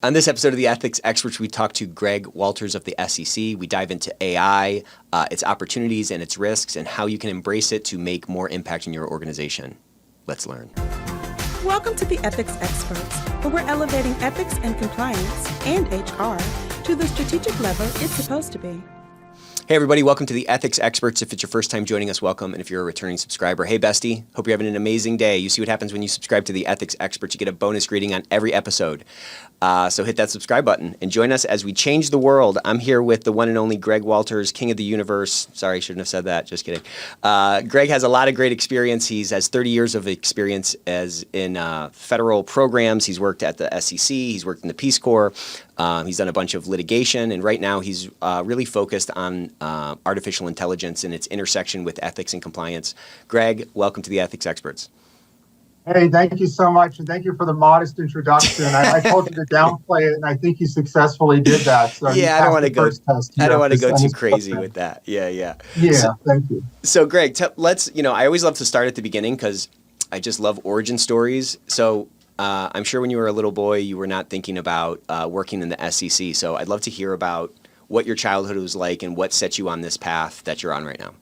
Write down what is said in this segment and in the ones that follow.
On this episode of The Ethics Experts, we talk to Greg Walters of the SEC. We dive into AI, its opportunities and its risks, and how you can embrace it to make more impact in your organization. Let's learn. Welcome to The Ethics Experts, where we're elevating ethics and compliance and HR to the strategic level it's supposed to be. Hey everybody, welcome to The Ethics Experts. If it's your first time joining us, welcome. And if you're a returning subscriber, hey bestie, hope you're having an amazing day. You see what happens when you subscribe to The Ethics Experts. You get a bonus greeting on every episode. So hit that subscribe button and join us as we change the world. I'm here with the one and only Greg Walters, king of the universe. Sorry, shouldn't have said that. Just kidding. Greg has a lot of great experience. He has 30 years of experience as in federal programs. He's worked at the SEC. He's worked in the Peace Corps. He's done a bunch of litigation, and right now he's really focused on artificial intelligence and its intersection with ethics and compliance. Greg, welcome to the Ethics Experts. Hey, thank you so much, and thank you for the modest introduction. I told you to downplay it, and I think you successfully did that. So yeah, I don't want to go. I don't want to go too crazy with that. Yeah. Thank you. So, Greg, let's. I always love to start at the beginning because I just love origin stories. So, I'm sure when you were a little boy, you were not thinking about working in the SEC. So, I'd love to hear about what your childhood was like and what set you on this path that you're on right now.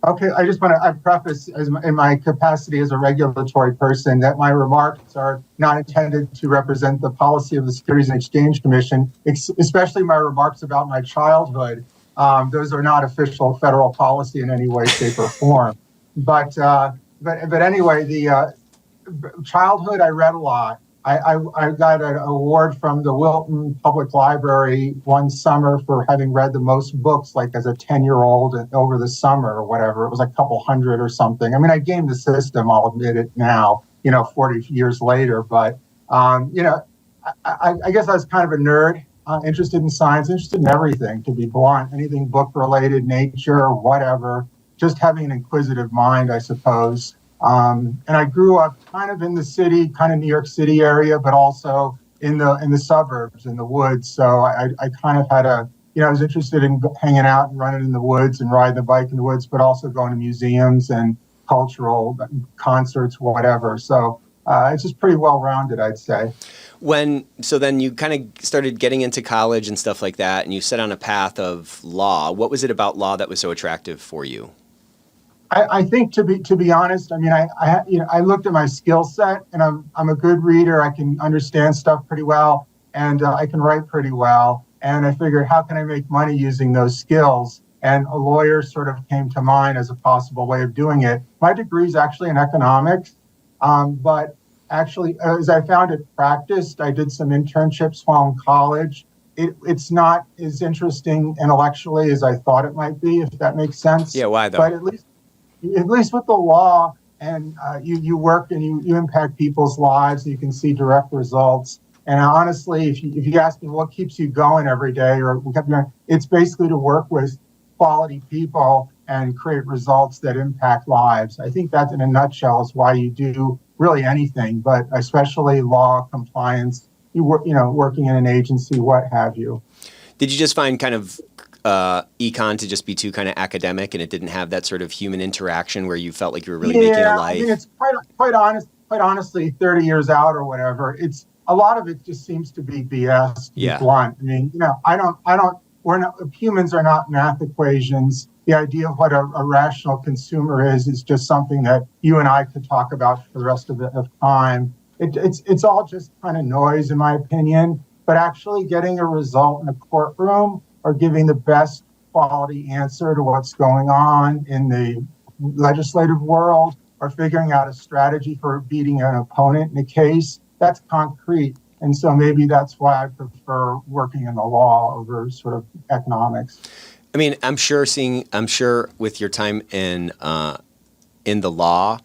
Okay, I just want to preface in my capacity as a regulatory person that my remarks are not intended to represent the policy of the Securities and Exchange Commission, especially my remarks about my childhood. Those are not official federal policy in any way, shape, or form. But anyway, the childhood, I read a lot. I got an award from the Wilton Public Library one summer for having read the most books, like as a 10-year-old over the summer or whatever. It was like a couple hundred or something. I mean, I gamed the system, I'll admit it now, 40 years later. But, I guess I was kind of a nerd, interested in science, interested in everything, to be blunt, anything book-related, nature, whatever, just having an inquisitive mind, I suppose. And I grew up kind of in the city, kind of New York City area, but also in the suburbs, in the woods. So I kind of had I was interested in hanging out and running in the woods and riding the bike in the woods, but also going to museums and cultural concerts, whatever. So it's just pretty well-rounded, I'd say. So then you kind of started getting into college and stuff like that, and you set on a path of law. What was it about law that was so attractive for you? I think to be honest, I mean, I looked at my skill set, and I'm a good reader. I can understand stuff pretty well, and I can write pretty well. And I figured, how can I make money using those skills? And a lawyer sort of came to mind as a possible way of doing it. My degree is actually in economics, but actually, as I found it practiced, I did some internships while in college. It's not as interesting intellectually as I thought it might be, if that makes sense. Yeah, why though? But at least with the law, and you work and you impact people's lives, you can see direct results. And honestly, if you ask me what keeps you going every day, it's basically to work with quality people and create results that impact lives. I think that in a nutshell is why you do really anything, but especially law, compliance, working in an agency, what have you. Did you just find kind of econ to just be too kind of academic, and it didn't have that sort of human interaction where you felt like you were really making a life? I mean, it's quite honestly, 30 years out or whatever, it's a lot of it just seems to be BS. Yeah. Blunt. I mean, humans are not math equations. The idea of what a rational consumer is just something that you and I could talk about for the rest of time. It's all just kind of noise, in my opinion. But actually getting a result in a courtroom, or giving the best quality answer to what's going on in the legislative world, or figuring out a strategy for beating an opponent in a case, that's concrete. And so maybe that's why I prefer working in the law over sort of economics. I mean, I'm sure with your time in the law,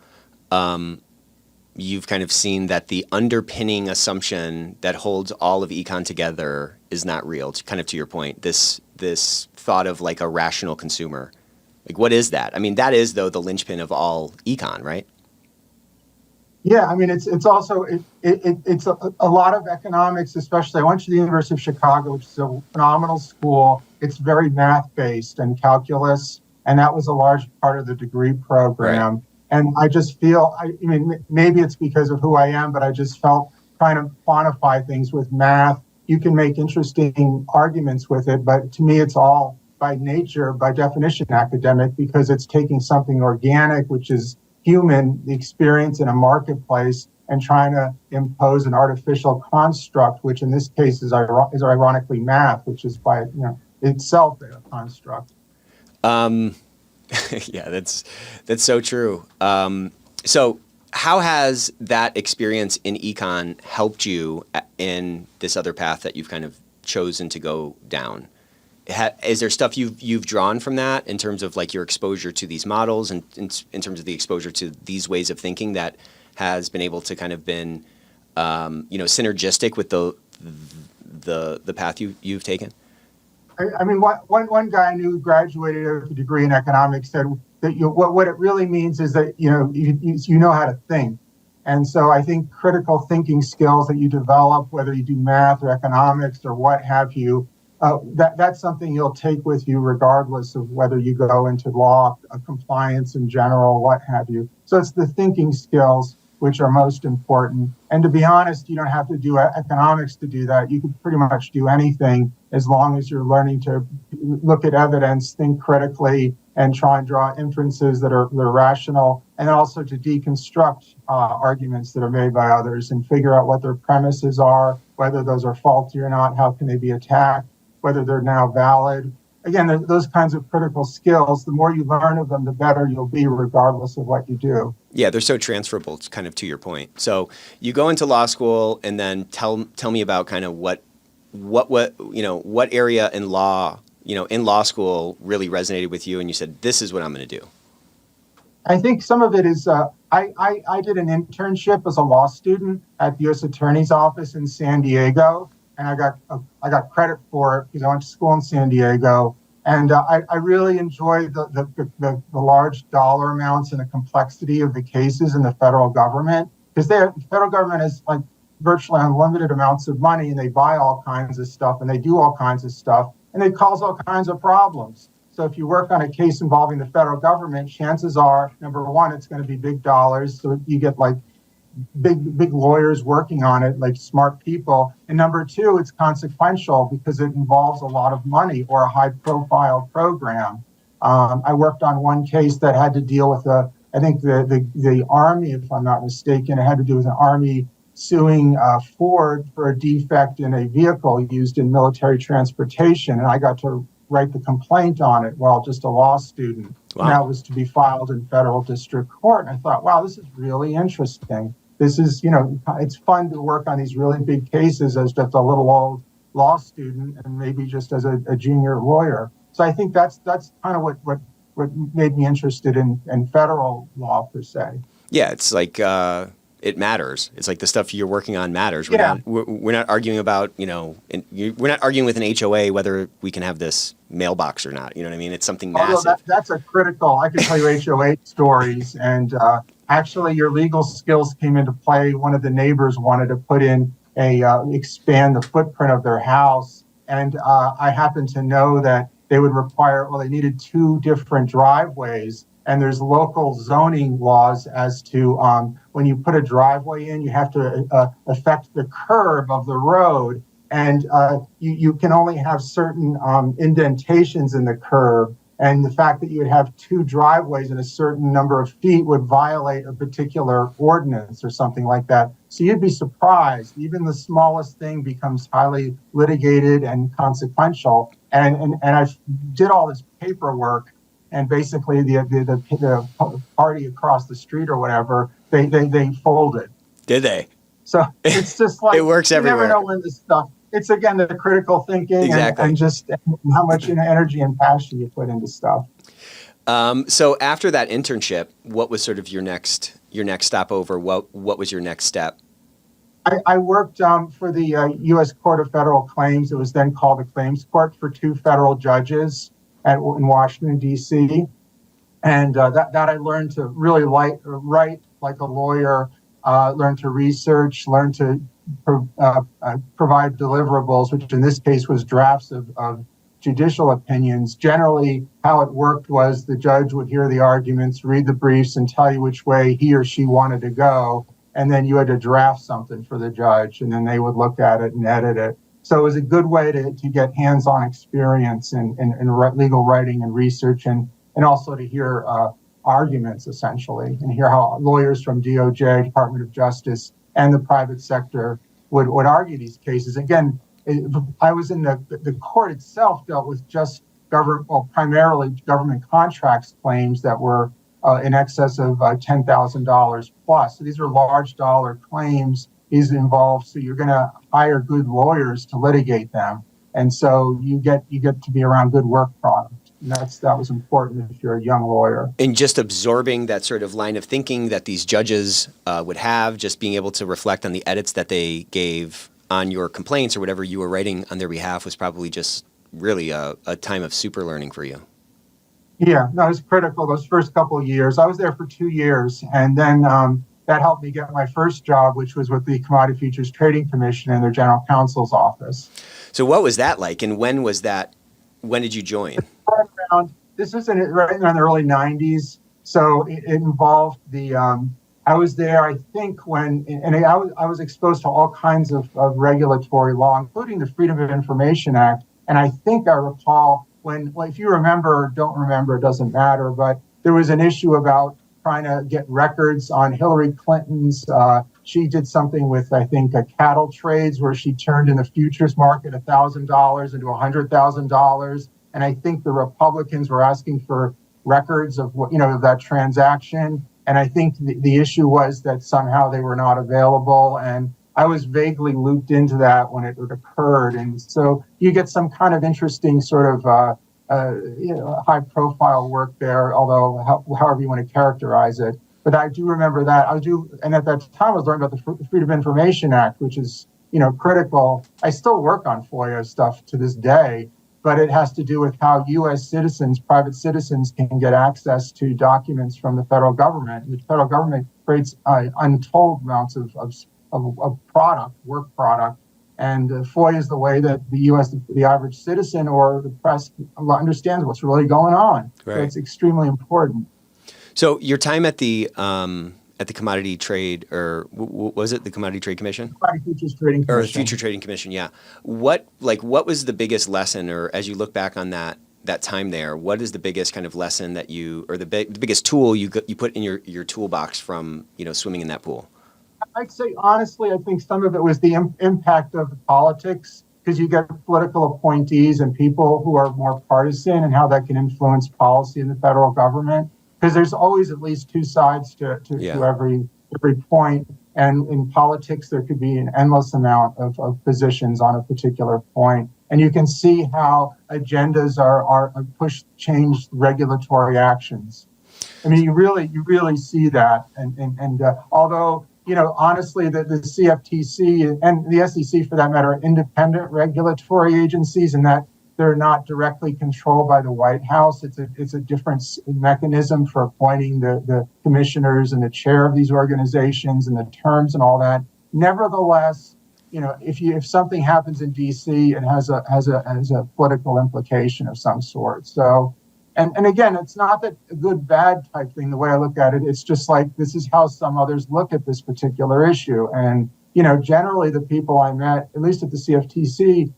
you've kind of seen that the underpinning assumption that holds all of econ together is not real. Kind of to your point, this thought of like a rational consumer. Like, what is that? I mean, that is, though, the linchpin of all econ, right? Yeah, I mean, it's also a lot of economics, especially. I went to the University of Chicago, which is a phenomenal school. It's very math-based and calculus, and that was a large part of the degree program. Right. And I just feel, I mean, maybe it's because of who I am, but I just felt trying to quantify things with math. You can make interesting arguments with it, but to me, it's all by nature, by definition, academic, because it's taking something organic, which is human, the experience in a marketplace, and trying to impose an artificial construct, which in this case is ironically math, which is by itself a construct. Yeah, that's so true. So how has that experience in econ helped you in this other path that you've kind of chosen to go down? Is there stuff you've drawn from that in terms of like your exposure to these models and in terms of the exposure to these ways of thinking that has been able to kind of been synergistic with the path you've taken? I mean, one guy I knew who graduated with a degree in economics said that what it really means is that you know how to think. And so I think critical thinking skills that you develop, whether you do math or economics or what have you, that's something you'll take with you regardless of whether you go into law, compliance in general, what have you. So it's the thinking skills which are most important. And to be honest, you don't have to do economics to do that. You can pretty much do anything as long as you're learning to look at evidence, think critically, and try and draw inferences that are rational, and also to deconstruct arguments that are made by others and figure out what their premises are, whether those are faulty or not, how can they be attacked, whether they're now valid. Again, those kinds of critical skills, the more you learn of them, the better you'll be regardless of what you do. Yeah, they're so transferable. It's kind of to your point. So you go into law school and then tell me about kind of what area in law school really resonated with you and you said, this is what I'm going to do. I think some of it is, I did an internship as a law student at the U.S. Attorney's Office in San Diego. And I got credit for it because I went to school in San Diego, and I really enjoyed the large dollar amounts and the complexity of the cases in the federal government, because the federal government has like virtually unlimited amounts of money, and they buy all kinds of stuff, and they do all kinds of stuff, and they cause all kinds of problems. So if you work on a case involving the federal government, chances are, number one, it's going to be big dollars, so you get like big lawyers working on it, like smart people. And number two, it's consequential because it involves a lot of money or a high profile program. I worked on one case that had to deal with the Army, if I'm not mistaken. It had to do with an Army suing Ford for a defect in a vehicle used in military transportation. And I got to write the complaint on it while just a law student. Wow. And that was to be filed in federal district court. And I thought, wow, this is really interesting. This is, it's fun to work on these really big cases as just a little old law student and maybe just as a junior lawyer. So I think that's kind of what made me interested in federal law per se. Yeah, it's like it matters. It's like the stuff you're working on matters. We're not arguing about, we're not arguing with an HOA whether we can have this mailbox or not. You know what I mean? It's something massive. That's a critical. I can tell you HOA stories, and actually, your legal skills came into play. One of the neighbors wanted to put in expand the footprint of their house, and I happen to know that they would require. Well, they needed 2 different driveways. And there's local zoning laws as to when you put a driveway in, you have to affect the curve of the road. And you can only have certain indentations in the curve. And the fact that you would have 2 driveways in a certain number of feet would violate a particular ordinance or something like that. So you'd be surprised. Even the smallest thing becomes highly litigated and consequential. And I did all this paperwork. And basically, the party across the street or whatever, they folded. Did they? So it's just like it works everywhere. You never know when this stuff. It's again the critical thinking exactly. and just how much energy and passion you put into stuff. So after that internship, what was sort of your next stopover? What was your next step? I worked for the U.S. Court of Federal Claims. It was then called the Claims Court, for 2 federal judges in Washington, D.C. And that I learned to really write like a lawyer, learn to research, learn to provide deliverables, which in this case was drafts of judicial opinions. Generally, how it worked was the judge would hear the arguments, read the briefs, and tell you which way he or she wanted to go. and then you had to draft something for the judge, and then they would look at it and edit it. So it was a good way to get hands-on experience in legal writing and research, and also to hear arguments, essentially, and hear how lawyers from DOJ, Department of Justice, and the private sector would argue these cases. Again, I was in the court itself dealt with just primarily government contracts claims that were in excess of $10,000 plus. So these are large dollar claims. These involve, so you're going to hire good lawyers to litigate them, and so you get to be around good work product. And that was important if you're a young lawyer. And just absorbing that sort of line of thinking that these judges would have, just being able to reflect on the edits that they gave on your complaints or whatever you were writing on their behalf was probably just really a time of super learning for you. Yeah, no, it was critical those first couple of years. I was there for 2 years, and then that helped me get my first job, which was with the Commodity Futures Trading Commission in their general counsel's office. So what was that like, and when was that? When did you join? This was right around the early 90s. So it involved I was there, I think, I was exposed to all kinds of regulatory law, including the Freedom of Information Act. And I think I recall if you remember or don't remember, it doesn't matter, but there was an issue about trying to get records on Hillary Clinton's. She did something with, I think, cattle trades where she turned in the futures market $1,000 into $100,000. And I think the Republicans were asking for records of of that transaction. And I think the issue was that somehow they were not available. And I was vaguely looped into that when it occurred. And so you get some kind of interesting sort of high profile work there, although however you want to characterize it. But I do remember that. And at that time I was learning about the Freedom of Information Act, which is, critical. I still work on FOIA stuff to this day, but it has to do with how U.S. citizens, private citizens, can get access to documents from the federal government. And the federal government creates untold amounts of work product. And FOIA is the way that the U.S., the average citizen or the press understands what's really going on. Right. So it's extremely important. So your time at the commodity trade, or was it the Commodity Trade Commission? Commodity Futures Trading Commission. Or the Future Trading Commission, yeah. What was the biggest lesson, or as you look back on that time there, what is the biggest kind of lesson that the biggest tool you put in your toolbox from swimming in that pool? I'd say, honestly, I think some of it was the impact of politics, because you get political appointees and people who are more partisan, and how that can influence policy in the federal government. Because there's always at least two sides to every point. And in politics, there could be an endless amount of positions on a particular point. And you can see how agendas are change regulatory actions. I mean, you really see that. And although, honestly, the CFTC and the SEC, for that matter, are independent regulatory agencies, and that they're not directly controlled by the White House. It's a different mechanism for appointing the commissioners and the chair of these organizations and the terms and all that. Nevertheless, if something happens in D.C., it has a political implication of some sort. So, and again, it's not that a good bad type thing. The way I look at it, it's just like this is how some others look at this particular issue. And generally, the people I met, at least at the CFTC.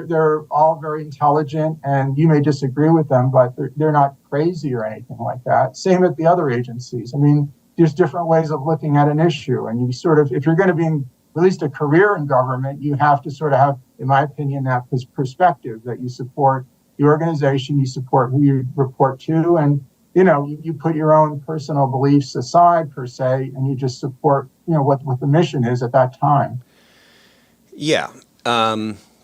They're all very intelligent, and you may disagree with them, but they're not crazy or anything like that. Same at the other agencies. I mean, there's different ways of looking at an issue, and you sort of, if you're going to be in at least a career in government, you have to sort of have, in my opinion, that perspective that you support the organization, you support who you report to, and you put your own personal beliefs aside per se, and you just support what the mission is at that time. Yeah.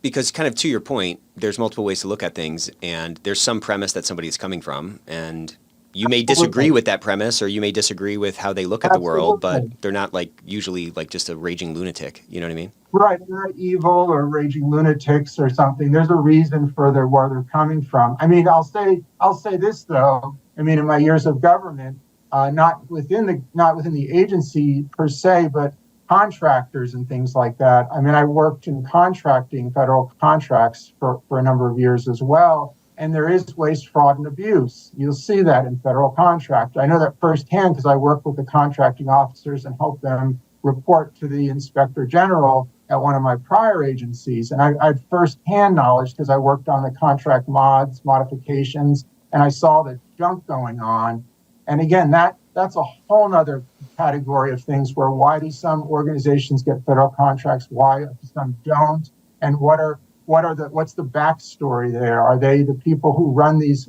Because kind of to your point, there's multiple ways to look at things, and there's some premise that somebody is coming from, and you may disagree with that premise, or you may disagree with how they look at the world, but they're not usually just a raging lunatic. You know what I mean? Right. They're not evil or raging lunatics or something. There's a reason for where they're coming from. I mean, I'll say this though. I mean, in my years of government, not within the agency per se, but contractors and things like that. I mean, I worked in contracting, federal contracts for a number of years as well. and there is waste, fraud, and abuse. You'll see that in federal contract. I know that firsthand because I work with the contracting officers and help them report to the inspector general at one of my prior agencies. And I had firsthand knowledge because I worked on the contract modifications, and I saw the junk going on. And again, that's a whole nother category of things where why do some organizations get federal contracts, why some don't, and what's the backstory there? Are they the people who run these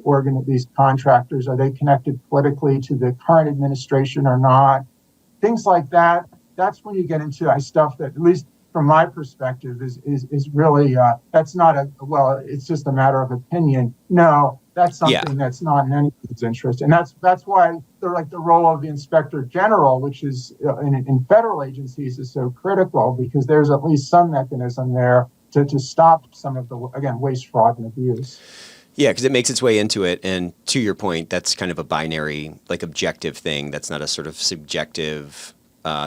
contractors? Are they connected politically to the current administration or not? Things like that. That's when you get into stuff that, at least from my perspective, is really that's not it's just a matter of opinion. No, that's something that's not in anyone's interest, and that's why they're like the role of the inspector general, which is in federal agencies, is so critical because there's at least some mechanism there to stop some of the, again, waste, fraud, and abuse. Yeah, because it makes its way into it. And to your point, that's kind of a binary, like objective thing. That's not a sort of subjective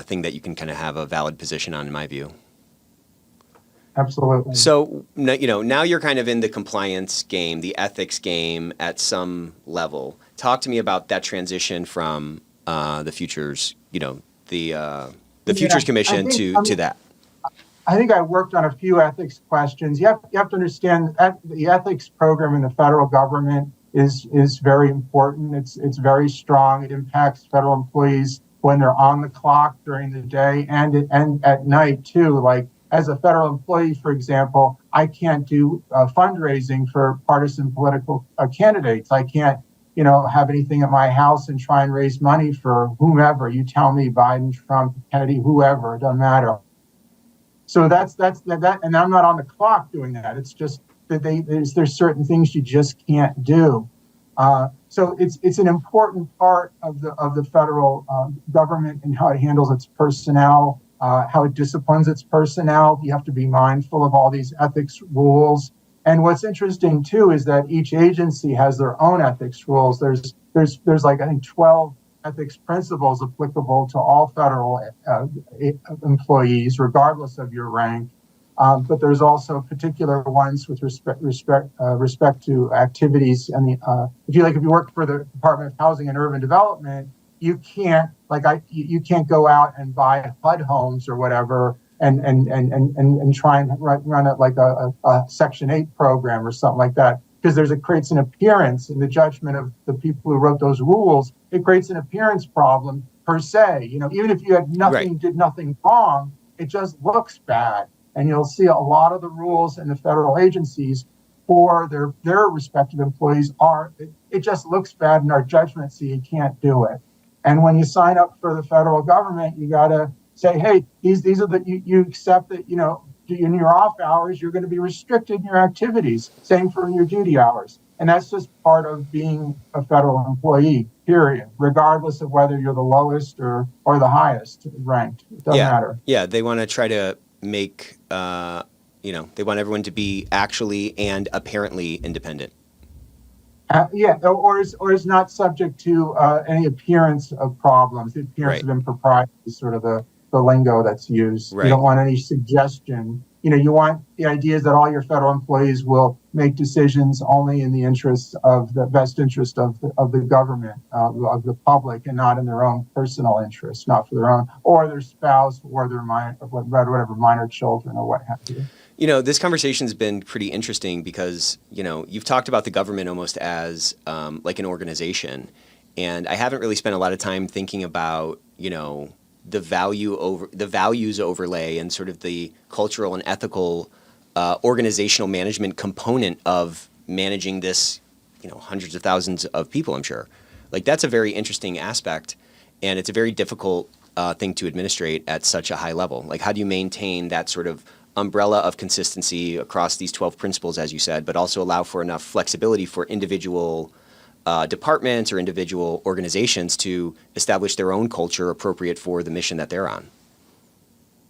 thing that you can kind of have a valid position on, in my view. Absolutely. So, now you're kind of in the compliance game, the ethics game at some level. Talk to me about that transition from the Futures, the Futures Commission to that. I think I worked on a few ethics questions. You have to understand that the ethics program in the federal government is very important. It's very strong. It impacts federal employees when they're on the clock during the day and at night too. Like as a federal employee, for example, I can't do fundraising for partisan political candidates. I can't, have anything at my house and try and raise money for whomever. You tell me, Biden, Trump, Kennedy, whoever, it doesn't matter. So that's that, and I'm not on the clock doing that. It's just that there's certain things you just can't do. So it's an important part of the federal government and how it handles its personnel, how it disciplines its personnel. You have to be mindful of all these ethics rules. And what's interesting too is that each agency has their own ethics rules. There's like I think 12 ethics principles applicable to all federal employees, regardless of your rank. But there's also particular ones with respect to activities. And if you work for the Department of Housing and Urban Development, you can't you can't go out and buy HUD homes or whatever and try and run it like a Section 8 program or something like that. Because it creates an appearance in the judgment of the people who wrote those rules. It creates an appearance problem per se. Even if you had did nothing wrong, it just looks bad. And you'll see a lot of the rules in the federal agencies for their respective employees it just looks bad in our judgment, so you can't do it. And when you sign up for the federal government, you got to say, hey, these are you accept that, in your off hours, you're going to be restricted in your activities. Same for your duty hours. And that's just part of being a federal employee, period, regardless of whether you're the lowest or the highest ranked. It doesn't matter. Yeah, they want to try to make, they want everyone to be actually and apparently independent. Or is not subject to any appearance of problems. The appearance of impropriety is sort of the lingo that's used. Right. You don't want any suggestion. You want the idea is that all your federal employees will make decisions only in the interest of the best interest of the government, of the public, and not in their own personal interest, not for their own or their spouse or their whatever minor children or what have you. This conversation's been pretty interesting because, you've talked about the government almost as like an organization. And I haven't really spent a lot of time thinking about, the values overlay and sort of the cultural and ethical organizational management component of managing this, hundreds of thousands of people, I'm sure. Like that's a very interesting aspect, and it's a very difficult thing to administrate at such a high level. Like how do you maintain that sort of umbrella of consistency across these 12 principles, as you said, but also allow for enough flexibility for individual departments or individual organizations to establish their own culture appropriate for the mission that they're on.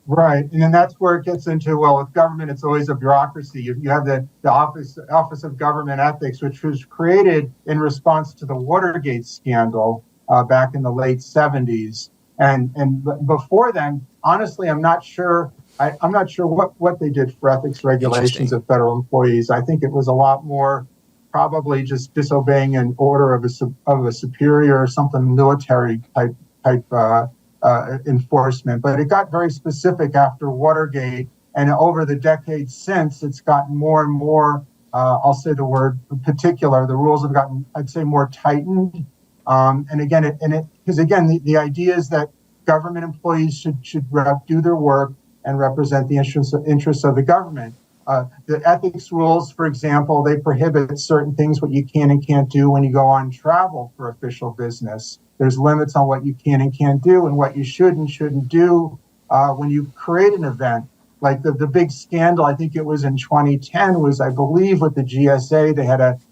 Right, and then that's where it gets into, with government, it's always a bureaucracy. You have the Office of Government Ethics, which was created in response to the Watergate scandal back in the late 70s. And before then, honestly, I'm not sure what they did for ethics regulations of federal employees. I think it was a lot more probably just disobeying an order of a superior or something military type enforcement. But it got very specific after Watergate, and over the decades since, it's gotten more and more. I'll say the word particular. The rules have gotten, I'd say, more tightened. And again, the idea is that government employees should do their work and represent the interests of the government. The ethics rules, for example, they prohibit certain things, what you can and can't do when you go on travel for official business. There's limits on what you can and can't do and what you should and shouldn't do when you create an event. Like the big scandal, I think it was in 2010, was, I believe, with the GSA.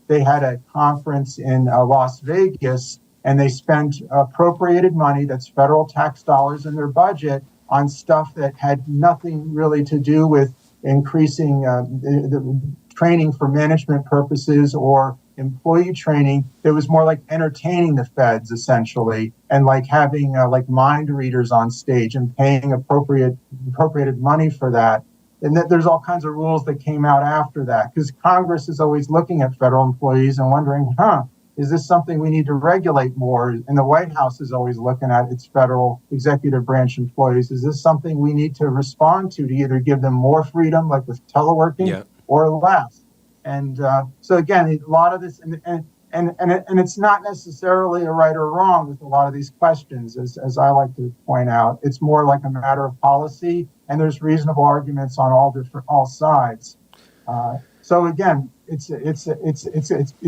They had a conference in Las Vegas, and they spent appropriated money, that's federal tax dollars in their budget, on stuff that had nothing really to do with increasing the training for management purposes or employee training. It was more like entertaining the feds, essentially, and like having like mind readers on stage and paying appropriated money for that. And that there's all kinds of rules that came out after that, because Congress is always looking at federal employees and wondering, is this something we need to regulate more? And the White House is always looking at its federal executive branch employees. Is this something we need to respond to either give them more freedom, like with teleworking, or less? And so again, a lot of this, and it's not necessarily a right or wrong with a lot of these questions, as I like to point out. It's more like a matter of policy, and there's reasonable arguments on all sides. So again, it's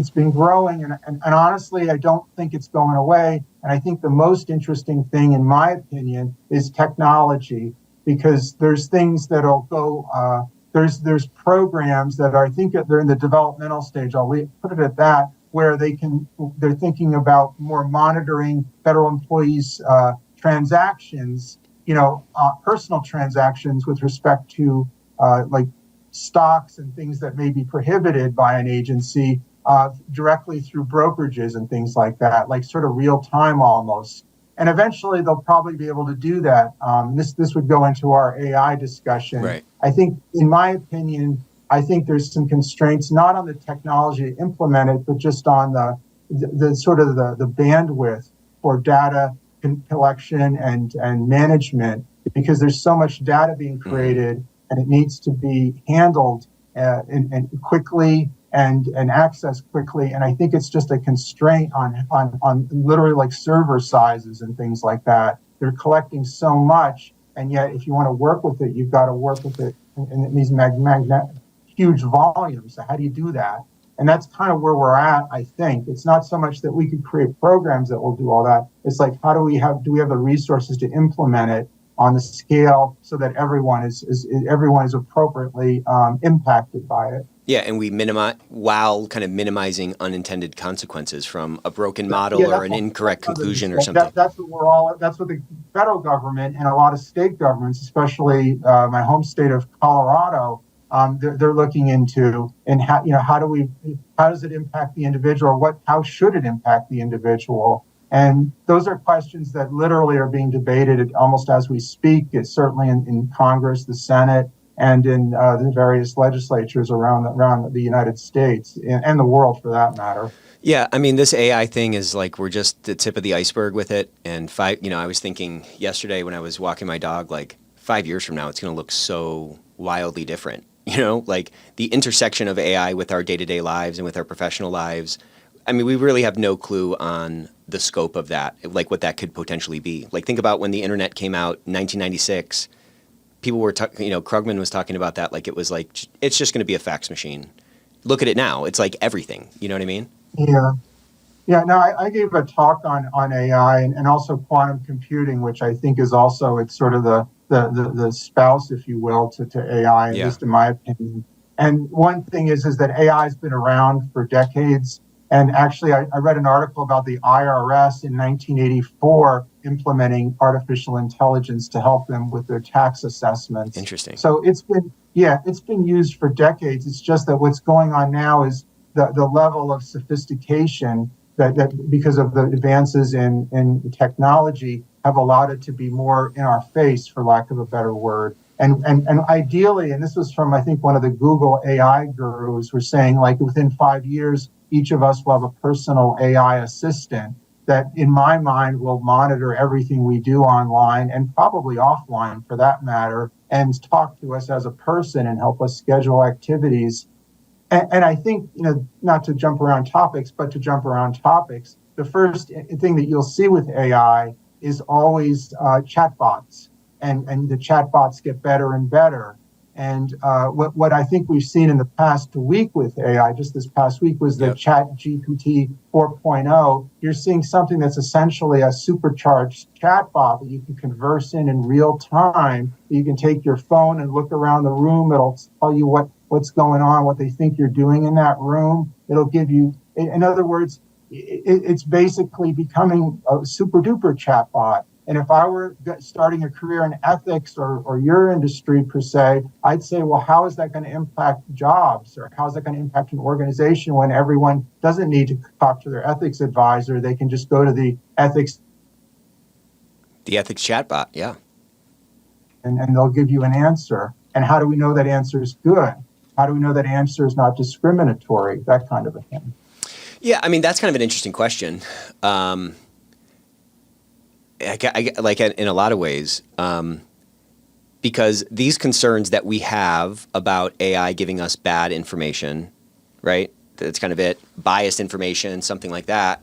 been growing, and honestly, I don't think it's going away. And I think the most interesting thing, in my opinion, is technology, because there's things that'll go. There's programs that are, I think they're in the developmental stage. I'll put it at that, where they're thinking about more monitoring federal employees' transactions, personal transactions with respect to like stocks and things that may be prohibited by an agency directly through brokerages and things like that, like sort of real time almost. And eventually they'll probably be able to do that. This would go into our AI discussion. Right. I think, in my opinion, there's some constraints, not on the technology to implement it, but just on the sort of the bandwidth for data collection and management, because there's so much data being created, and it needs to be handled and quickly and accessed quickly. And I think it's just a constraint on literally like server sizes and things like that. They're collecting so much, and yet if you want to work with it, you've got to work with it in these huge volumes. So how do you do that? And that's kind of where we're at, I think. It's not so much that we could create programs that will do all that. It's like, do we have the resources to implement it on the scale so that everyone is appropriately impacted by it? Yeah, and we minimize while kind of minimizing unintended consequences from a broken model or an incorrect conclusion or something. That's what the federal government and a lot of state governments, especially my home state of Colorado, they're looking into, and how does it impact the individual? How should it impact the individual? And those are questions that literally are being debated almost as we speak. It's certainly in Congress, the Senate, and in the various legislatures around the United States and the world, for that matter. Yeah, I mean, this AI thing is like, we're just the tip of the iceberg with it. And I was thinking yesterday when I was walking my dog, like 5 years from now, it's going to look so wildly different. Like the intersection of AI with our day-to-day lives and with our professional lives. I mean, we really have no clue on the scope of that, like what that could potentially be. Like, think about when the internet came out in 1996. People were, Krugman was talking about that, like it was like, it's just going to be a fax machine. Look at it now. It's like everything. You know what I mean? Yeah. Yeah, no, I gave a talk on AI and also quantum computing, which I think is also, it's sort of the spouse, if you will, to AI, at least in my opinion. And one thing is that AI has been around for decades. And actually, I read an article about the IRS in 1984 implementing artificial intelligence to help them with their tax assessments. Interesting. So it's been used for decades. It's just that what's going on now is the level of sophistication that because of the advances in technology have allowed it to be more in our face, for lack of a better word. And ideally, and this was from, I think, one of the Google AI gurus, were saying, like, within 5 years, each of us will have a personal AI assistant that, in my mind, will monitor everything we do online and probably offline for that matter, and talk to us as a person and help us schedule activities. And I think, not to jump around topics, but to jump around topics, the first thing that you'll see with AI is always chatbots, and the chatbots get better and better. And what I think we've seen in the past week with AI, just this past week, was the Chat GPT 4.0. You're seeing something that's essentially a supercharged chatbot that you can converse in real time. You can take your phone and look around the room. It'll tell you what's going on, what they think you're doing in that room. It'll give you, in other words, it's basically becoming a super duper chatbot. And if I were starting a career in ethics or your industry per se, I'd say, well, how is that going to impact jobs, or how is that going to impact an organization when everyone doesn't need to talk to their ethics advisor? They can just go to the ethics chatbot, yeah. And they'll give you an answer. And how do we know that answer is good? How do we know that answer is not discriminatory? That kind of a thing. Yeah, I mean, that's kind of an interesting question. I like in a lot of ways, because these concerns that we have about AI giving us bad information, right? That's kind of it. Biased information, something like that,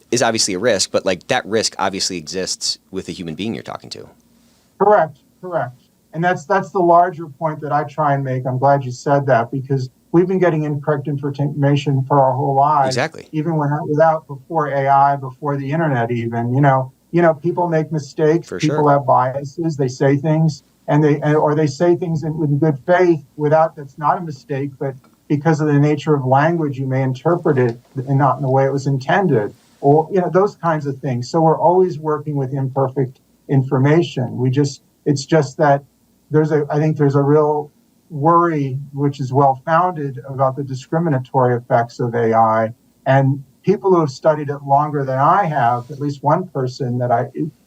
is obviously a risk. But like that risk obviously exists with the human being you're talking to. Correct. And that's the larger point that I try and make. I'm glad you said that, because we've been getting incorrect information for our whole lives. Exactly. Even before AI, before the internet, even. People make mistakes. For people sure. have biases. They say things, or they say things in good faith that's not a mistake, but because of the nature of language, you may interpret it and not in the way it was intended, or those kinds of things. So we're always working with imperfect information. It's just that I think there's a real worry, which is well-founded, about the discriminatory effects of AI. And people who have studied it longer than I have, at least one person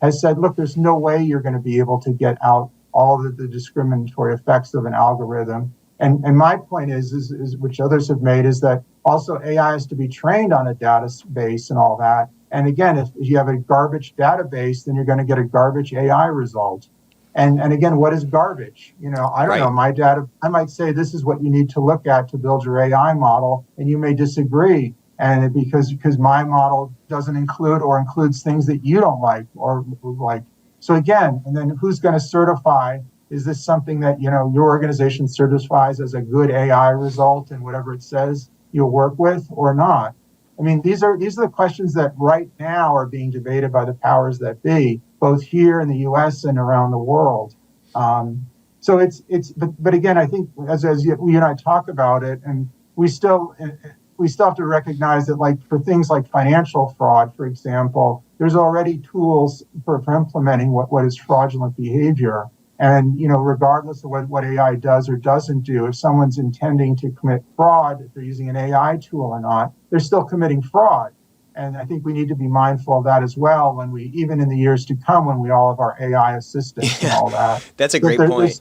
has said, look, there's no way you're going to be able to get out all the discriminatory effects of an algorithm. And my point is, which others have made, is that also AI has to be trained on a database and all that. And again, if you have a garbage database, then you're going to get a garbage AI result. And again, what is garbage? I don't know. My data, I might say this is what you need to look at to build your AI model, and you may disagree. And because my model doesn't include or includes things that you don't like or like. So again, and then who's going to certify? Is this something that your organization certifies as a good AI result and whatever it says you'll work with, or not? I mean, these are the questions that right now are being debated by the powers that be, both here in the U.S. and around the world. So but again, I think as you and I talk about it, and we still have to recognize that, like for things like financial fraud, for example, there's already tools for implementing what is fraudulent behavior. And, regardless of what AI does or doesn't do, if someone's intending to commit fraud, if they're using an AI tool or not, they're still committing fraud. And I think we need to be mindful of that as well even in the years to come, when we all have our AI assistants and all that. That's a great point.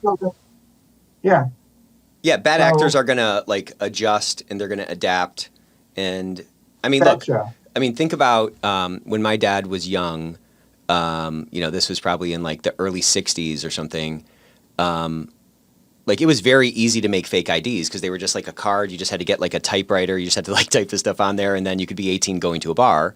Yeah. Yeah, bad actors are going to adjust, and they're going to adapt. And I mean, look, think about when my dad was young. This was probably in the early 60s or something. It was very easy to make fake IDs because they were just like a card. You just had to get a typewriter. You just had to type the stuff on there, and then you could be 18 going to a bar.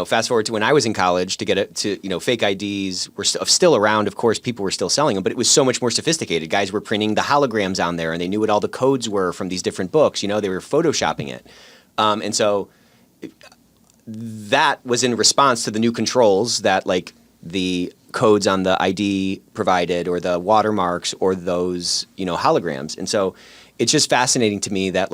Fast forward to when I was in college, to get it to, fake IDs were still around. Of course, people were still selling them, but it was so much more sophisticated. Guys were printing the holograms on there, and they knew what all the codes were from these different books. They were photoshopping it. And so that was in response to the new controls that the codes on the ID provided, or the watermarks, or those, holograms. And so it's just fascinating to me that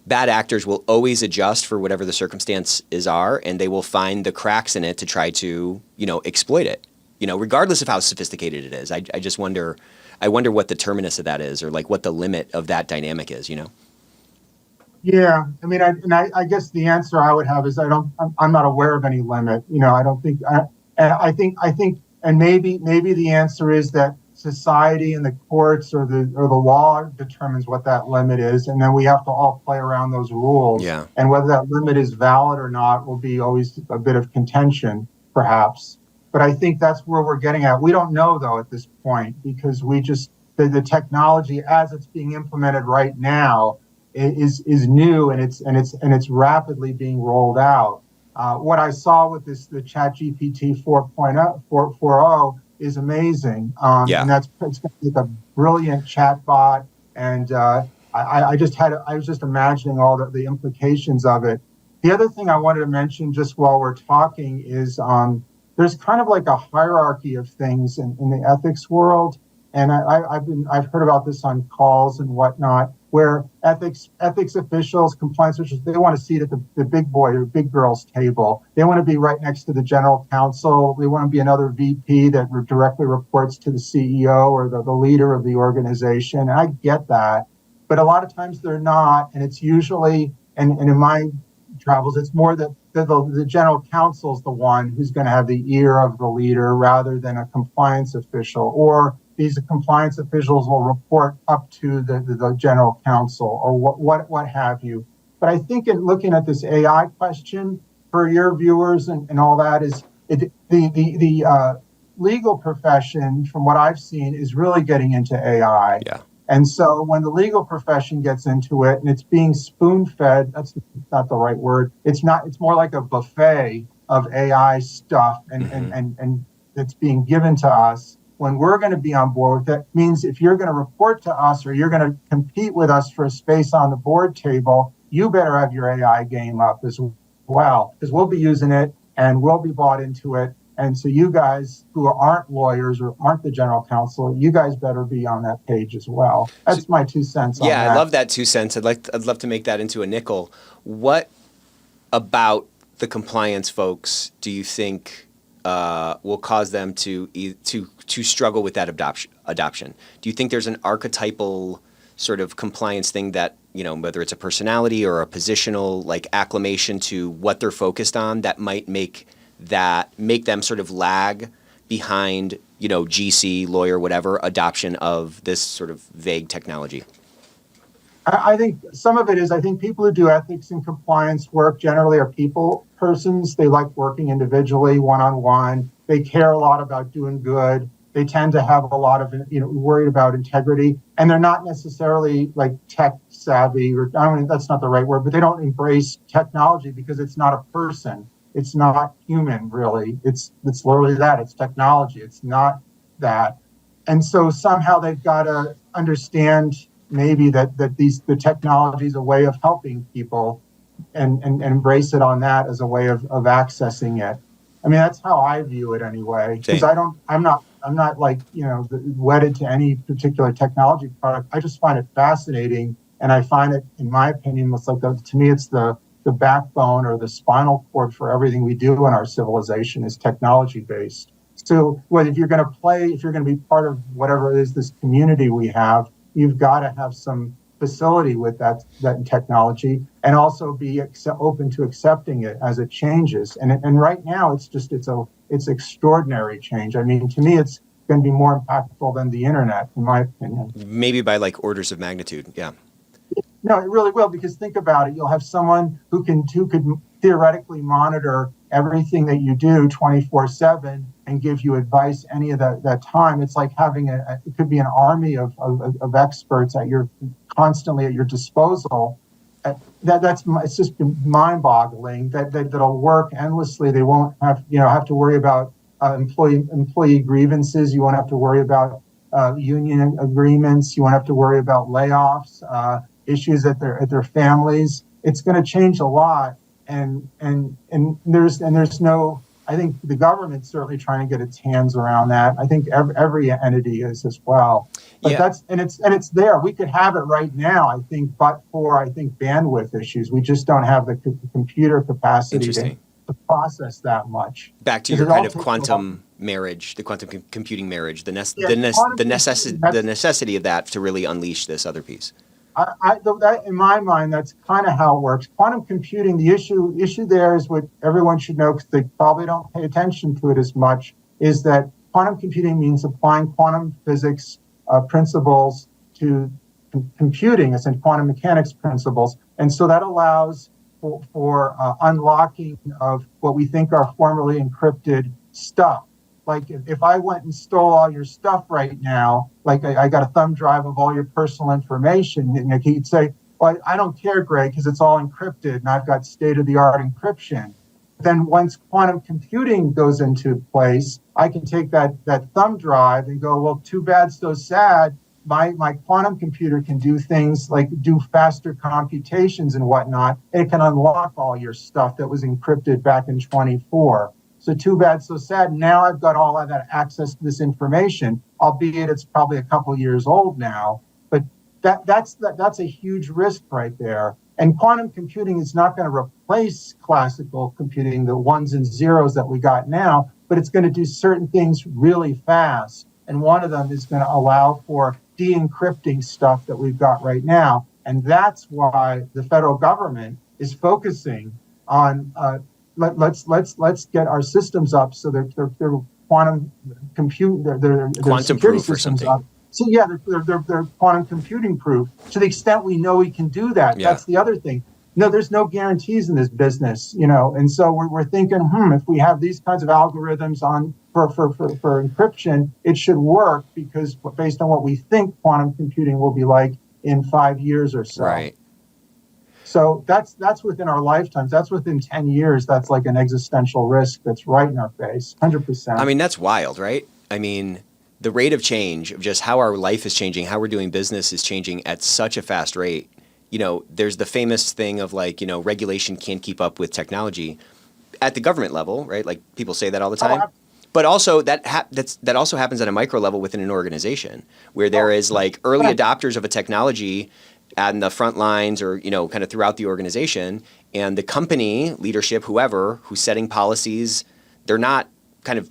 bad actors will always adjust for whatever the circumstances are, and they will find the cracks in it to try to, exploit it, regardless of how sophisticated it is. I just wonder what the terminus of that is, or what the limit of that dynamic is, Yeah, I mean, I guess the answer I would have is I'm not aware of any limit. I don't think, I think, and maybe the answer is that society and the courts or the law determines what that limit is, and then we have to all play around those rules. Yeah. And whether that limit is valid or not will be always a bit of contention, perhaps. But I think that's where we're getting at. We don't know though at this point, because we just the technology as it's being implemented right now is new, and it's rapidly being rolled out. What I saw with the ChatGPT 4.0 is amazing. And it's going to be a brilliant chatbot. And I was just imagining all the implications of it. The other thing I wanted to mention just while we're talking is there's kind of like a hierarchy of things in the ethics world. And I've heard about this on calls and whatnot, where ethics officials, compliance officials, they want a seat at the big boy or big girl's table. They want to be right next to the general counsel. They want to be another VP that directly reports to the CEO or the leader of the organization. And I get that, but a lot of times they're not. And it's usually, and in my travels, it's more that the general counsel is the one who's going to have the ear of the leader rather than a compliance official, or these compliance officials will report up to the general counsel or what have you. But I think in looking at this AI question for your viewers and all that is the legal profession, from what I've seen, is really getting into AI. Yeah. And so when the legal profession gets into it and it's being spoon-fed, that's not the right word. It's more like a buffet of AI stuff and it's being given to us. When we're going to be on board with it, means if you're going to report to us or you're going to compete with us for a space on the board table, you better have your AI game up as well, because we'll be using it and we'll be bought into it. And so you guys who aren't lawyers or aren't the general counsel, you guys better be on that page as well. That's my 2 cents on that. Yeah, I love that 2 cents. I'd love to make that into a nickel. What about the compliance folks do you think will cause them to struggle with that adoption? Do you think there's an archetypal sort of compliance thing that, whether it's a personality or a positional like acclimation to what they're focused on, that might make them sort of lag behind, GC, lawyer, whatever, adoption of this sort of vague technology? I think some of it is, I think people who do ethics and compliance work generally are people persons. They like working individually, one-on-one. They care a lot about doing good. They tend to have a lot of, worried about integrity. And they're not necessarily like tech savvy, or that's not the right word, but they don't embrace technology because it's not a person. It's not human, really. It's literally that. It's technology. It's not that. And so somehow they've got to understand maybe that the technology is a way of helping people and embrace it on that as a way of accessing it. I mean, that's how I view it anyway. Because I'm not like, wedded to any particular technology product. I just find it fascinating. And I find it, in my opinion, it's like to me, it's the backbone or the spinal cord for everything we do in our civilization is technology based. So if you're going to be part of whatever it is, this community we have, you've got to have some facility with that technology and also be open to accepting it as it changes. And right now it's extraordinary change. I mean, to me, it's going to be more impactful than the internet, in my opinion. Maybe by like orders of magnitude. Yeah. No, it really will, because think about it. You'll have someone who could theoretically monitor everything that you do 24/7 and give you advice any of that time. It's like having it could be an army of experts constantly at your disposal. It's just mind-boggling that'll work endlessly. They won't have to worry about employee grievances. You won't have to worry about union agreements. You won't have to worry about layoffs. Issues at their families. It's going to change a lot, and there's no. I think the government's certainly trying to get its hands around that. I think every entity is as well. But it's there. We could have it right now, I think, but for bandwidth issues, we just don't have the computer capacity to process that much. Back to your kind of quantum marriage, the quantum computing marriage, the necessity of that to really unleash this other piece. In my mind, that's kind of how it works. Quantum computing, the issue there is what everyone should know, because they probably don't pay attention to it as much, is that quantum computing means applying quantum physics principles to computing, as in quantum mechanics principles. And so that allows for unlocking of what we think are formerly encrypted stuff. Like if I went and stole all your stuff right now, like I got a thumb drive of all your personal information, and he'd say, well, I don't care, Greg, because it's all encrypted and I've got state-of-the-art encryption. Then once quantum computing goes into place, I can take that thumb drive and go, well, too bad, so sad. My quantum computer can do things like do faster computations and whatnot. And it can unlock all your stuff that was encrypted back in 24. So too bad, so sad. Now I've got all of that access to this information, albeit it's probably a couple years old now. But that's a huge risk right there. And quantum computing is not going to replace classical computing, the ones and zeros that we got now, but it's going to do certain things really fast. And one of them is going to allow for de-encrypting stuff that we've got right now. And that's why the federal government is focusing on let's get our systems up so they're quantum compute, their quantum proof or something. Up. So yeah, they're quantum computing proof to the extent we know we can do that. Yeah. That's the other thing. No, there's no guarantees in this business, and so we're thinking, if we have these kinds of algorithms on for encryption, it should work because based on what we think quantum computing will be like in 5 years or so. Right. So that's within our lifetimes. That's within 10 years. That's like an existential risk that's right in our face, 100%. I mean, that's wild, right? I mean, the rate of change of just how our life is changing, how we're doing business is changing at such a fast rate. There's the famous thing of regulation can't keep up with technology at the government level, right? Like people say that all the time. But also that also happens at a micro level within an organization where there is like early adopters of a technology on the front lines or, kind of throughout the organization, and the company leadership, who's setting policies, they're not kind of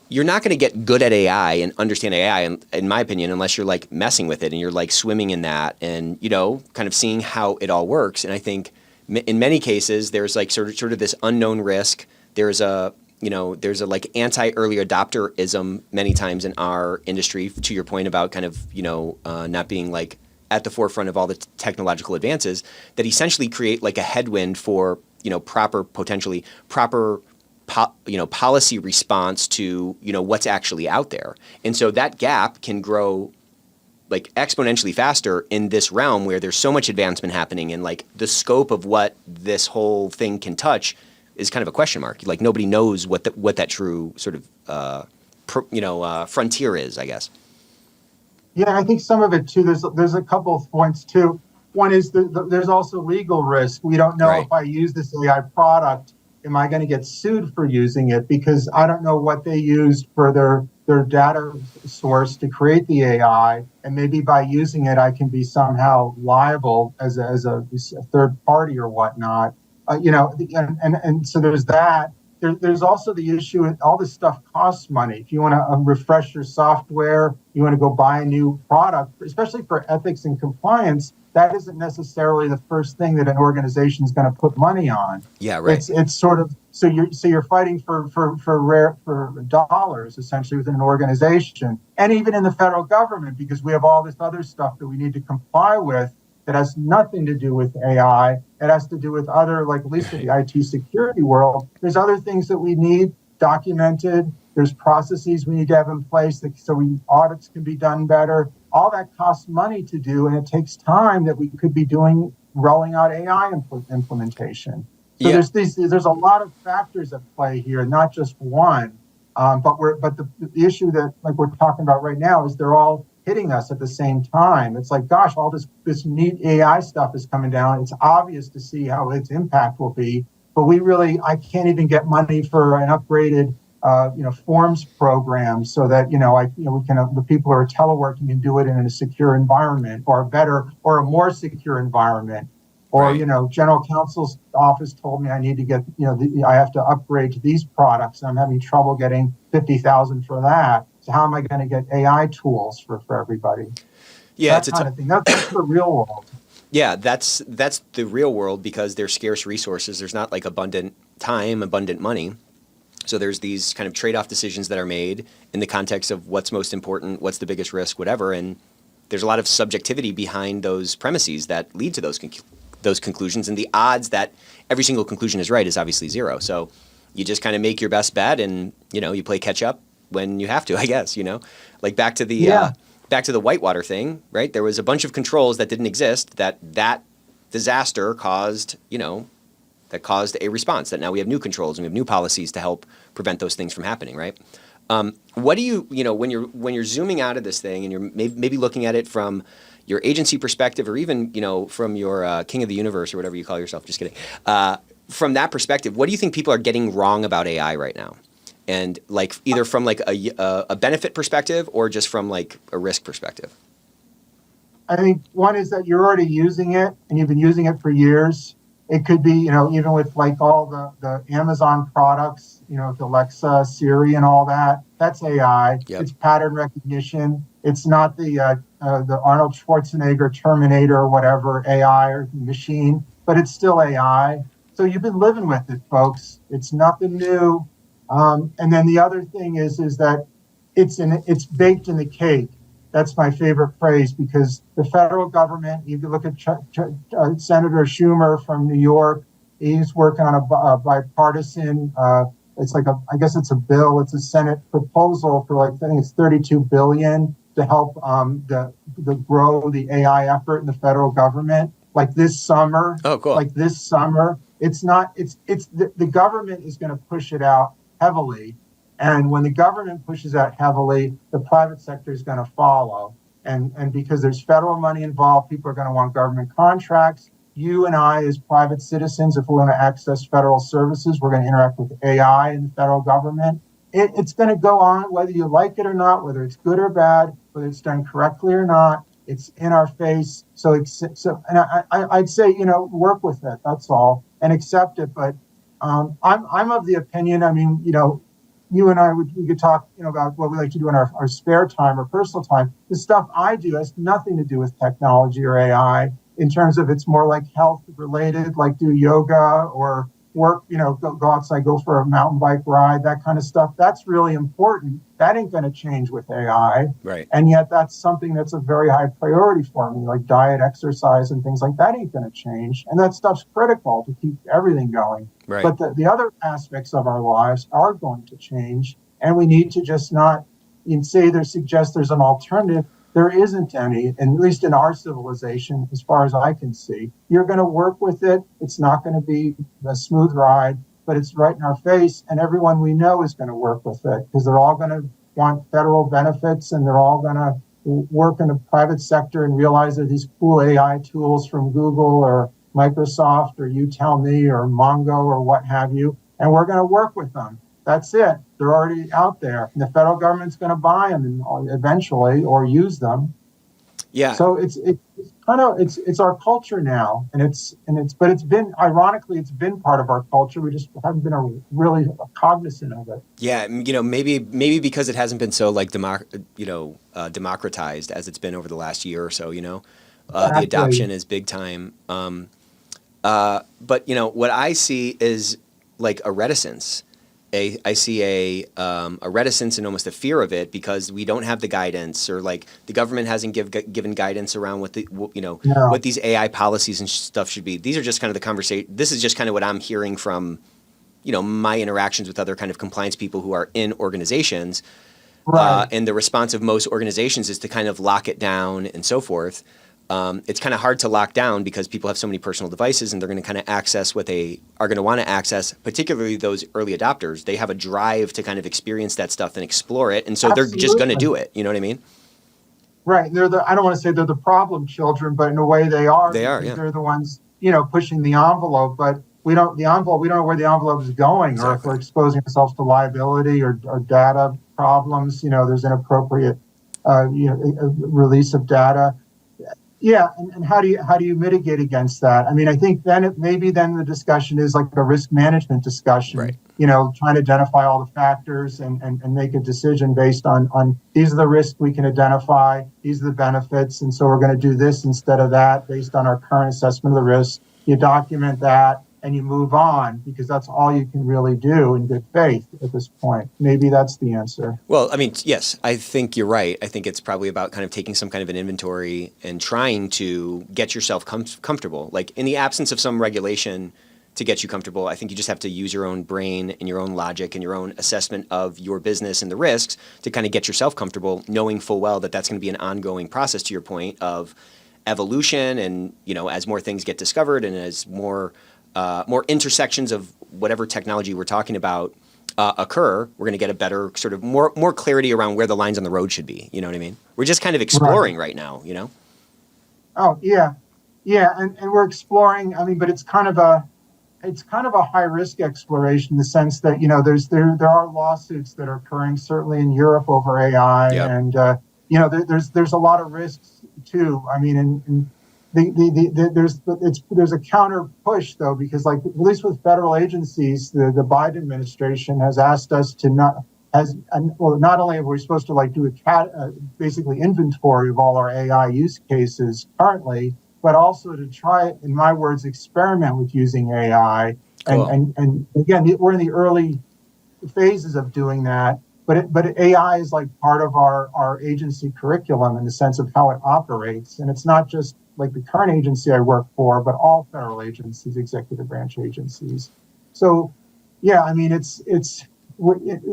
you're not going to get good at AI and understand AI, in my opinion, unless you're like messing with it and you're like swimming in that and, kind of seeing how it all works. And I think in many cases, there's like sort of this unknown risk. There's a like anti-early adopterism many times in our industry, to your point about kind of, not being like at the forefront of all the technological advances that essentially create like a headwind for, potentially proper policy response to, what's actually out there. And so that gap can grow like exponentially faster in this realm where there's so much advancement happening, and like the scope of what this whole thing can touch is kind of a question mark. Like nobody knows what that true sort of, frontier is, I guess. Yeah, I think some of it too, there's a couple of points too. One is there's also legal risk. We don't know if I use this AI product, am I going to get sued for using it? Because I don't know what they used for their data source to create the AI. And maybe by using it, I can be somehow liable as a third party or whatnot. And so there's that. There's also the issue, all this stuff costs money. If you want to refresh your software, you want to go buy a new product, especially for ethics and compliance, that isn't necessarily the first thing that an organization is going to put money on. Yeah, right. It's sort of so you're fighting for dollars essentially within an organization, and even in the federal government, because we have all this other stuff that we need to comply with that has nothing to do with AI. It has to do with other, like at least in the IT security world. There's other things that we need documented. There's processes we need to have in place so audits can be done better. All that costs money to do, and it takes time that we could be rolling out AI implementation. So there's a lot of factors at play here, not just one. But the issue that like we're talking about right now is they're all hitting us at the same time. It's like, gosh, all this neat AI stuff is coming down. It's obvious to see how its impact will be, but I can't even get money for an upgraded, forms program so that, the people who are teleworking can do it in a secure environment or a more secure environment. Or, general counsel's office told me I need to get, I have to upgrade to these products, and I'm having trouble getting $50,000 for that. So how am I going to get AI tools for everybody? Yeah, that kind of thing. That's the real world. Yeah, that's the real world because there's scarce resources. There's not like abundant time, abundant money. So there's these kind of trade-off decisions that are made in the context of what's most important, what's the biggest risk, whatever. And there's a lot of subjectivity behind those premises that lead to those conclusions. And the odds that every single conclusion is right is obviously zero. So you just kind of make your best bet, and you play catch up when you have to, I guess. Like back to the Whitewater thing, right? There was a bunch of controls that didn't exist that disaster caused, that caused a response, that now we have new controls and we have new policies to help prevent those things from happening, right? What do you, when you're zooming out of this thing and you're maybe looking at it from your agency perspective, or even, from your king of the universe or whatever you call yourself, just kidding. From that perspective, what do you think people are getting wrong about AI right now? And like either from like a benefit perspective or just from like a risk perspective? I think one is that you're already using it and you've been using it for years. It could be, even with like all the Amazon products, with Alexa, Siri, and all that. That's AI. Yep. It's pattern recognition. It's not the Arnold Schwarzenegger Terminator or whatever AI or machine, but it's still AI. So you've been living with it, folks. It's nothing new. And then the other thing is that it's baked in the cake. That's my favorite phrase, because the federal government, you can look at Senator Schumer from New York. He's working on a bipartisan, it's like I guess it's a bill. It's a Senate proposal for I think it's $32 billion to help the grow the AI effort in the federal government. Like this summer. Oh, cool. Like this summer. The government is going to push it out heavily. And when the government pushes out heavily, the private sector is going to follow. And because there's federal money involved, people are going to want government contracts. You and I, as private citizens, if we're going to access federal services, we're going to interact with AI in the federal government. It's going to go on whether you like it or not, whether it's good or bad, whether it's done correctly or not. It's in our face. And I'd say, work with it. That's all, and accept it. But I'm of the opinion. You and I, we could talk, about what we like to do in our spare time or personal time. The stuff I do has nothing to do with technology or AI. In terms of, it's more like health related, like do yoga or work, go outside, go for a mountain bike ride, that kind of stuff. That's really important. That ain't going to change with AI. Right. And yet that's something that's a very high priority for me, like diet, exercise, and things like that ain't going to change. And that stuff's critical to keep everything going. Right. But the other aspects of our lives are going to change. And we need to just not suggest there's an alternative. There isn't any, and at least in our civilization, as far as I can see. You're going to work with it. It's not going to be a smooth ride, but it's right in our face, and everyone we know is going to work with it because they're all going to want federal benefits, and they're all going to work in the private sector and realize that these cool AI tools from Google or Microsoft or You Tell Me or Mongo or what have you, and we're going to work with them. That's it. They're already out there. And the federal government's going to buy them eventually or use them. Yeah. So it's our culture now, and it's been part of our culture. We just haven't been really cognizant of it. Yeah, maybe because it hasn't been so democratized as it's been over the last year or so. The adoption is big time. But what I see is like a reticence. I see a reticence and almost a fear of it because we don't have the guidance, or like the government hasn't given guidance around what these AI policies and stuff should be. These are just kind of the conversation. This is just kind of what I'm hearing from, my interactions with other kind of compliance people who are in organizations. Right. And the response of most organizations is to kind of lock it down and so forth. It's kind of hard to lock down because people have so many personal devices, and they're going to kind of access what they are going to want to access, particularly those early adopters. They have a drive to kind of experience that stuff and explore it. And so They're just going to do it. You know what I mean? Right. I don't want to say they're the problem children, but in a way they are. They are, yeah. They're the ones, pushing the envelope, but we don't know where the envelope is going. Exactly. Or if we're exposing ourselves to liability or data problems, there's inappropriate, release of data. Yeah, and how do you mitigate against that? I think then the discussion is like a risk management discussion. Right. Trying to identify all the factors and make a decision based on these are the risks we can identify, these are the benefits, and so we're going to do this instead of that based on our current assessment of the risk. You document that, and you move on because that's all you can really do in good faith at this point. Maybe that's the answer. Well, I mean, yes, I think you're right. I think it's probably about kind of taking some kind of an inventory and trying to get yourself comfortable. Like in the absence of some regulation to get you comfortable, I think you just have to use your own brain and your own logic and your own assessment of your business and the risks to kind of get yourself comfortable, knowing full well that that's going to be an ongoing process, to your point, of evolution. And, you know, as more things get discovered and as more intersections of whatever technology we're talking about occur, we're going to get a better sort of more clarity around where the lines on the road should be. You know what I mean? We're just kind of exploring right now, you know? Oh, yeah. Yeah. And we're exploring, I mean, but it's kind of a high risk exploration in the sense that, you know, there are lawsuits that are occurring certainly in Europe over AI. Yep. And, you know, there's a lot of risks too. I mean, and there's a counter push though, because like, at least with federal agencies, the Biden administration has asked us to not only are we supposed to like do basically inventory of all our AI use cases currently, but also to try, in my words, experiment with using AI. Cool. And again, we're in the early phases of doing that, but AI is like part of our agency curriculum in the sense of how it operates. And it's not just like the current agency I work for, but all federal agencies, executive branch agencies. So, yeah, I mean, it's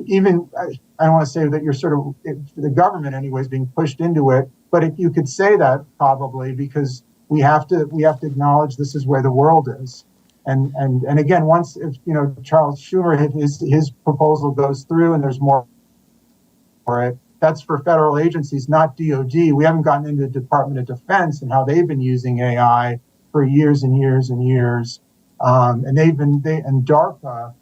even, I don't want to say that you're sort of, the government anyways, being pushed into it, but you could say that probably because we have to acknowledge this is where the world is. And again, once, if, you know, Charles Schumer, his proposal goes through and there's more for it, that's for federal agencies, not DOD. We haven't gotten into the Department of Defense and how they've been using AI for years and years and years. And DARPA,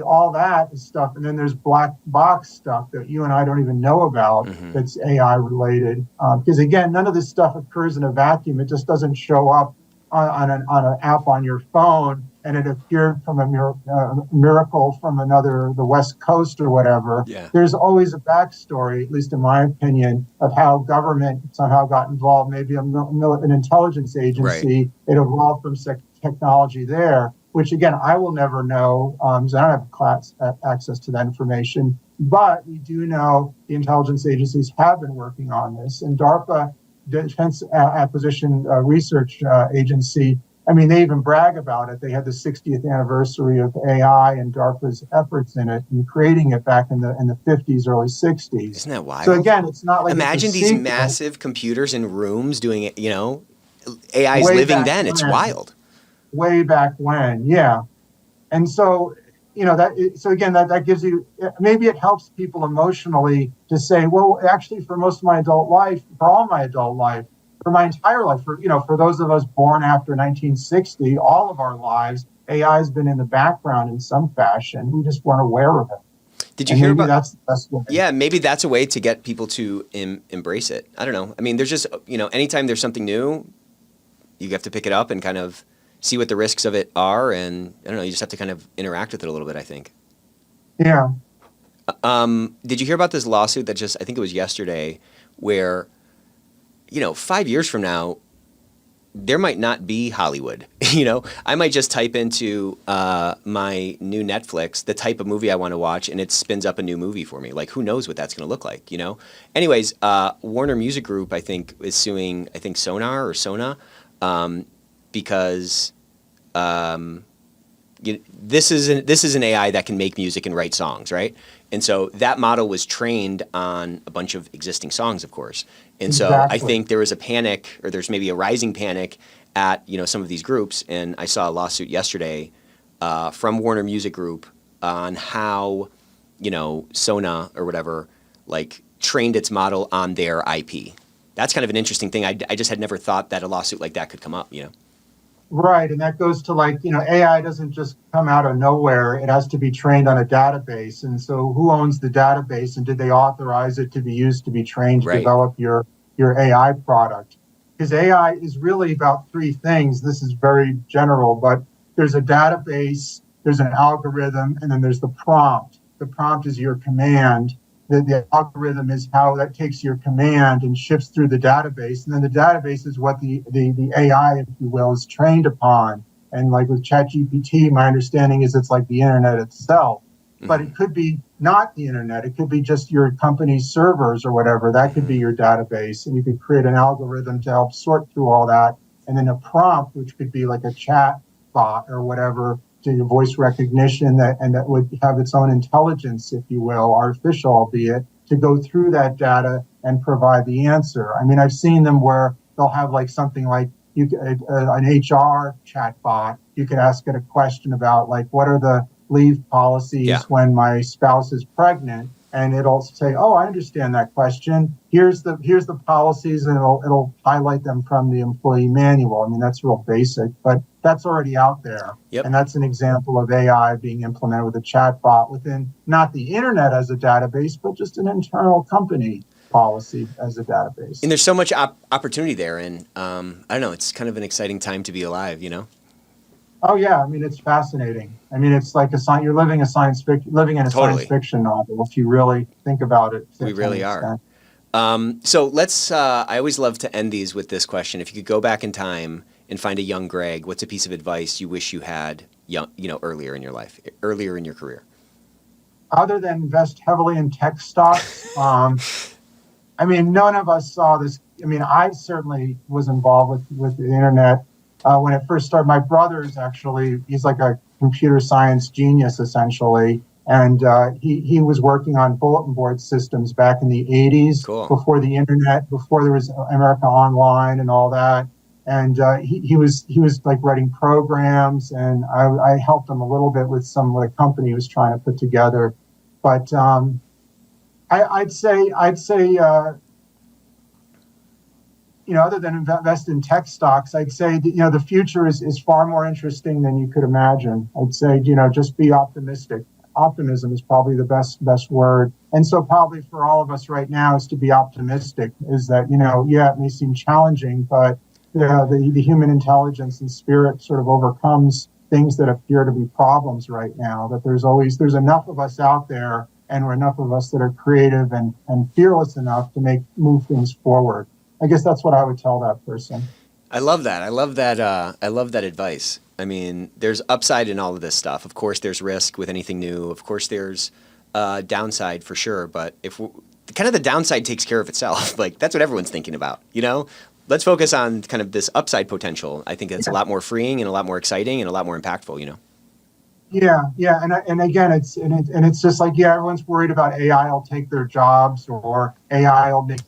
all that is stuff. And then there's black box stuff that you and I don't even know about that's AI related. Because again, none of this stuff occurs in a vacuum. It just doesn't show up on an app on your phone and it appeared from a miracle from the West Coast or whatever. Yeah. There's There's always a backstory, at least in my opinion, of how government somehow got involved. Maybe an intelligence agency, It evolved from technology there, which again, I will never know because I don't have access to that information. But we do know the intelligence agencies have been working on this. And DARPA, Defense Acquisition Research Agency, I mean, they even brag about it. They had the 60th anniversary of AI and DARPA's efforts in it and creating it back in the 50s, early 60s. Isn't that wild? So again, it's not like imagine these massive computers in rooms doing it. You know, AI's living then. It's wild. Way back when, yeah. And so, you know, that gives you, maybe it helps people emotionally to say, well, actually, for most of my adult life, for all my adult life, for my entire life, for those of us born after 1960, all of our lives, AI has been in the background in some fashion. We just weren't aware of it. Did you hear about? That's the best way. Yeah, maybe that's a way to get people to embrace it. I don't know. I mean, there's just, you know, anytime there's something new, you have to pick it up and kind of see what the risks of it are, and I don't know, you just have to kind of interact with it a little bit, I think. Yeah. Did you hear about this lawsuit that I think it was yesterday, where, you know, 5 years from now, there might not be Hollywood. You know, I might just type into my new Netflix the type of movie I want to watch, and it spins up a new movie for me. Like, who knows what that's going to look like, you know? Anyways, Warner Music Group, I think, is suing, I think, Sona, because this is an AI that can make music and write songs, right? And so that model was trained on a bunch of existing songs, of course. And so I think there was a panic, or there's maybe a rising panic at, you know, some of these groups. And I saw a lawsuit yesterday from Warner Music Group on how, you know, Sona or whatever, like, trained its model on their IP. That's kind of an interesting thing. I just had never thought that a lawsuit like that could come up, you know? Right. And that goes to, like, you know, AI doesn't just come out of nowhere. It has to be trained on a database. And so who owns the database, and did they authorize it to be used to be trained to develop your AI product? Because AI is really about three things. This is very general, but there's a database, there's an algorithm, and then there's the prompt. The prompt is your command. The algorithm is how that takes your command and shifts through the database. And then the database is what the AI, if you will, is trained upon. And like with ChatGPT, my understanding is it's like the internet itself. But it could be not the internet. It could be just your company's servers or whatever. That could be your database. And you could create an algorithm to help sort through all that. And then a prompt, which could be like a chat bot or whatever, to your voice recognition, that would have its own intelligence, if you will, artificial albeit, to go through that data and provide the answer. I mean, I've seen them where they'll have like something like an HR chat bot. You could ask it a question about like, what are the leave policies when my spouse is pregnant, and it'll say, "Oh, I understand that question. Here's the policies," and it'll highlight them from the employee manual. I mean, that's real basic, but that's already out there, and that's an example of AI being implemented with a chat bot within not the internet as a database, but just an internal company policy as a database. And there's so much opportunity there, and I don't know, it's kind of an exciting time to be alive, you know? Oh yeah, I mean, it's fascinating. I mean, it's like you're living in a science fiction novel if you really think about it. We really are. So let's. I always love to end these with this question: if you could go back in time and find a young Greg, what's a piece of advice you wish you had, earlier in your life, earlier in your career? Other than invest heavily in tech stocks, I mean, none of us saw this. I mean, I certainly was involved with the internet. When it first started, my brother's he's like a computer science genius, essentially. And he was working on bulletin board systems back in the 80s, before the internet, before there was America Online and all that. And he was like writing programs, and I helped him a little bit with some of the company he was trying to put together. But I'd say other than invest in tech stocks, I'd say, the future is far more interesting than you could imagine. I'd say, just be optimistic. Optimism is probably the best word. And so probably for all of us right now is to be optimistic, is that, it may seem challenging, but the human intelligence and spirit sort of overcomes things that appear to be problems right now, that there's enough of us out there, and we're enough of us that are creative and fearless enough to move things forward. I guess that's what I would tell that person. I love that. I love that advice. I mean, there's upside in all of this stuff. Of course, there's risk with anything new. Of course, there's downside for sure. But kind of the downside takes care of itself. Like, that's what everyone's thinking about, Let's focus on kind of this upside potential. I think that's a lot more freeing and a lot more exciting and a lot more impactful, Yeah, and again, it's just like, everyone's worried about AI will take their jobs, or AI will make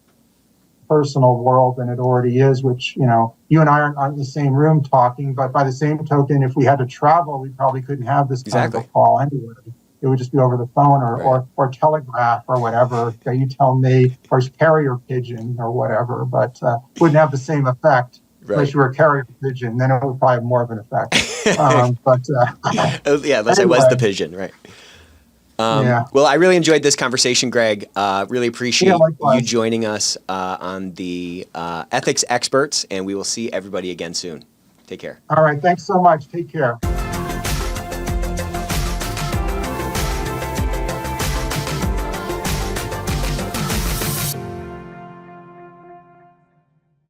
personal world than it already is, which, you and I aren't in the same room talking, but by the same token, if we had to travel, we probably couldn't have this kind of a call anyway. It would just be over the phone or telegraph or whatever, you tell me, or carrier pigeon or whatever, but wouldn't have the same effect. Right. Unless you were a carrier pigeon, then it would probably have more of an effect. Unless I was the pigeon, right? Well, I really enjoyed this conversation, Greg. Really appreciate you joining us on the Ethics Experts, and we will see everybody again soon. Take care. All right. Thanks so much. Take care.